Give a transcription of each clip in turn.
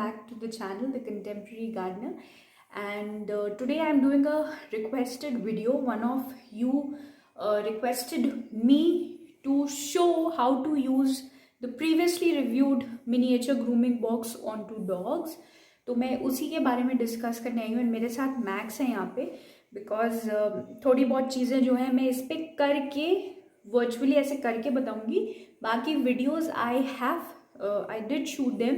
back to the channel, The Contemporary Gardener. And today I'm doing a requested video. One of you requested me to show how to use the previously reviewed miniature grooming box onto dogs. तो मैं उसी के बारे में discuss करने आई हूँ. मेरे साथ मैक्स है यहाँ पे, बिकॉज थोड़ी बहुत चीज़ें जो हैं मैं इस पर करके वर्चुअली ऐसे करके बताऊंगी. बाकी videos I did shoot them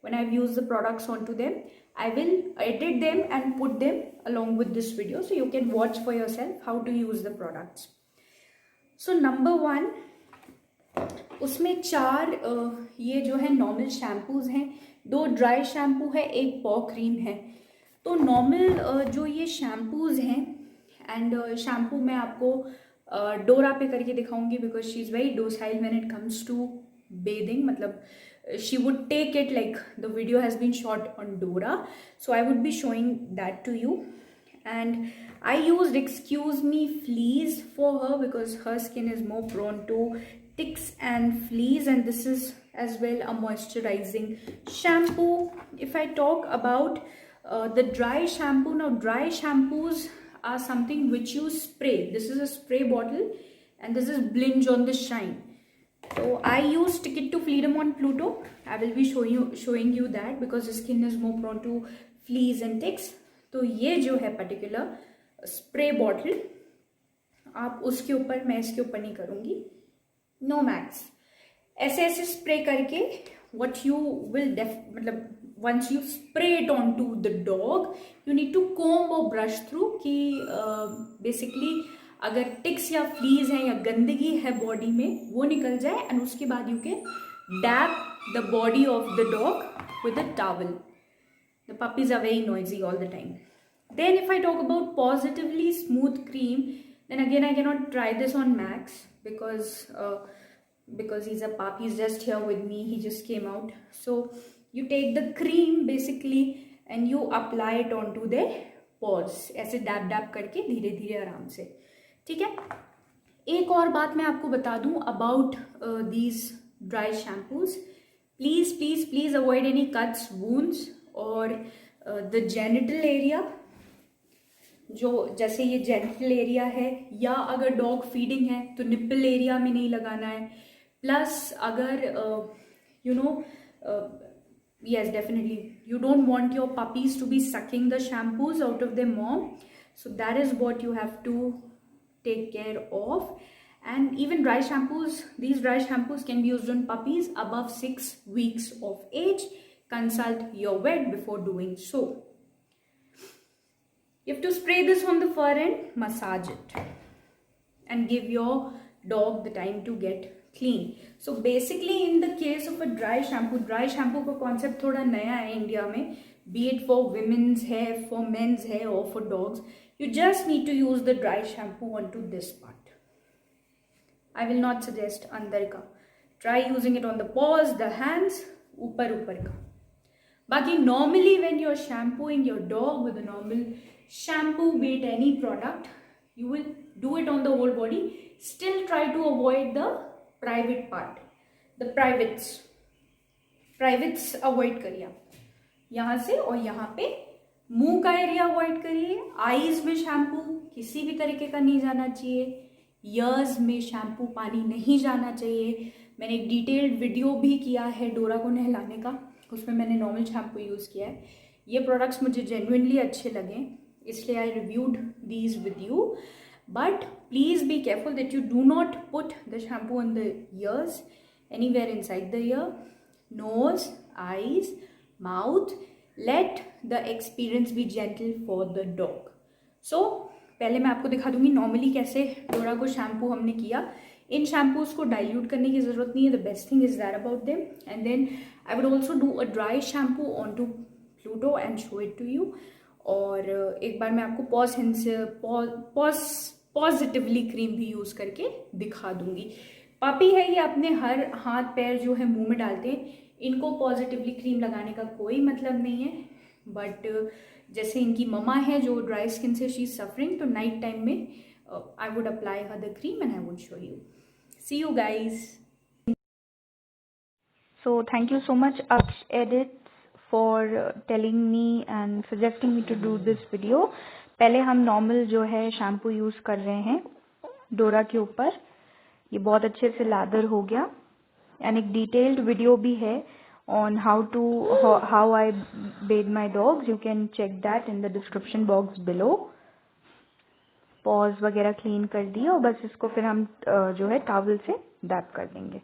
when I've used the products onto them. I will edit them and put them along with this video so you can watch for yourself how to use the products. So number 1, उसमें 4 ये जो है normal shampoos हैं, 2 dry shampoo है, 1 पॉ cream है. तो normal जो ये शैम्पूज हैं, एंड शैम्पू मैं आपको डोरा पे करके दिखाऊंगी because she is very docile when it comes to bathing. मतलब she would take it like the video has been shot on Dora, so I would be showing that to you. And I used Excuse Me Fleas for her because her skin is more prone to ticks and fleas, and this is as well a moisturizing shampoo. If I talk about the dry shampoo, now dry shampoos are something which you spray. This is a spray bottle and this is Blinge on the Shine. So I use Ticket to Freedom on Pluto. I will be showing you that because the skin is more prone to fleas and ticks. तो ये जो है particular spray bottle, आप उसके ऊपर, मैं इसके ऊपर नहीं करूँगी. नो मैक्स, ऐसे ऐसे स्प्रे करके what you will मतलब once you spray it onto the dog, you need to comb or brush through कि basically अगर टिक्स या फ्लीज हैं या गंदगी है बॉडी में वो निकल जाए, एंड उसके बाद you can dab the body of the dog with a towel. The puppies are very noisy all the time. Then if I talk about positively smooth cream, then again I can not try this on Max because he's a pup, he's just here with me, he just came out. So you take the cream basically and you apply it onto their paws, ऐसे dab dab करके धीरे धीरे आराम से. ठीक है. एक और बात मैं आपको बता दूं about these dry shampoos. Please please please avoid any cuts, wounds और द जेनिटल एरिया. जो जैसे ये जेनिटल एरिया है, या अगर डॉग फीडिंग है तो निप्पल एरिया में नहीं लगाना है. प्लस अगर you know yes, definitely you don't want your puppies to be sucking the shampoos out of their mom, so that is what you have to take care of. And even dry shampoos, these dry shampoos can be used on puppies above 6 weeks of age. Consult your vet before doing so. You have to spray this on the fur and massage it and give your dog the time to get clean. So basically in the case of a dry shampoo का concept थोड़ा नया है India में, be it for women's hair, for men's hair or for dogs. You just need to use the dry shampoo onto this part. I will not suggest अंदर का. Try using it on the paws, the hands, ऊपर ऊपर का. बाकी normally when you're shampooing your dog with a normal shampoo, be it any product, you will do it on the whole body. Still try to avoid the private part, the privates avoid करिए आप. यहाँ से और यहाँ पे मुंह का area avoid करिए. आईज में शैम्पू किसी भी तरीके का नहीं जाना चाहिए. ईयर्स में शैम्पू पानी नहीं जाना चाहिए. मैंने एक डिटेल्ड वीडियो भी किया है डोरा को नहलाने का, उसमें मैंने नॉर्मल शैम्पू यूज़ किया है. ये प्रोडक्ट्स मुझे जेन्युइनली अच्छे लगे, इसलिए I reviewed these with you. But please be careful that you do not put the shampoo on the ears, anywhere inside the ear, nose, eyes, mouth. Let the experience be gentle for the dog. So पहले मैं आपको दिखा दूंगी normally कैसे डोरा को shampoo हमने किया. इन शैम्पूज को डाइल्यूट करने की ज़रूरत नहीं है. The best thing is that about them. And then I would also do a dry shampoo on to Pluto and show it to you. और एक बार मैं आपको पॉजिटिवली क्रीम भी यूज़ करके दिखा दूंगी. पापी है ये, अपने हर हाथ पैर जो है मुंह में डालते हैं, इनको पॉजिटिवली क्रीम लगाने का कोई मतलब नहीं है. बट जैसे इनकी ममा है जो ड्राई स्किन से शी इज सफरिंग, तो नाइट टाइम में I would apply her the cream and I would show you. See you guys. So thank you so much Aksh Edits for telling me and suggesting me to do this video. पहले हम normal जो है shampoo use कर रहे हैं डोरा के ऊपर. ये बहुत अच्छे से लैदर हो गया. एंड एक डिटेल्ड वीडियो भी है on how I bathe my dogs. You can check that in the description box below. Pause वगैरह क्लीन कर दिया और बस इसको फिर हम जो है टॉवल से डैप कर देंगे.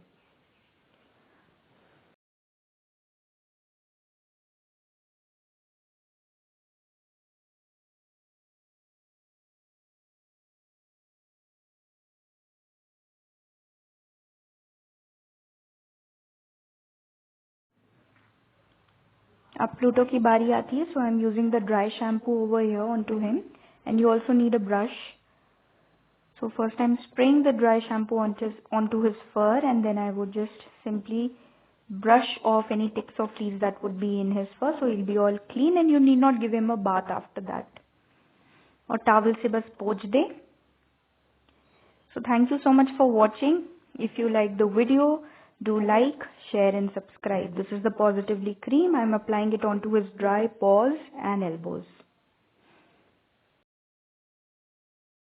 अब प्लूटो की बारी आती है. So I am using the dry shampoo over here on to him and you also need a brush. So first I'm spraying the dry shampoo onto his fur, and then I would just simply brush off any ticks or fleas that would be in his fur, so he'll be all clean and you need not give him a bath after that. और towel से बस पोंछ दे. So thank you so much for watching. If you like the video, do like, share and subscribe. This is the Positively cream. I'm applying it onto his dry paws and elbows.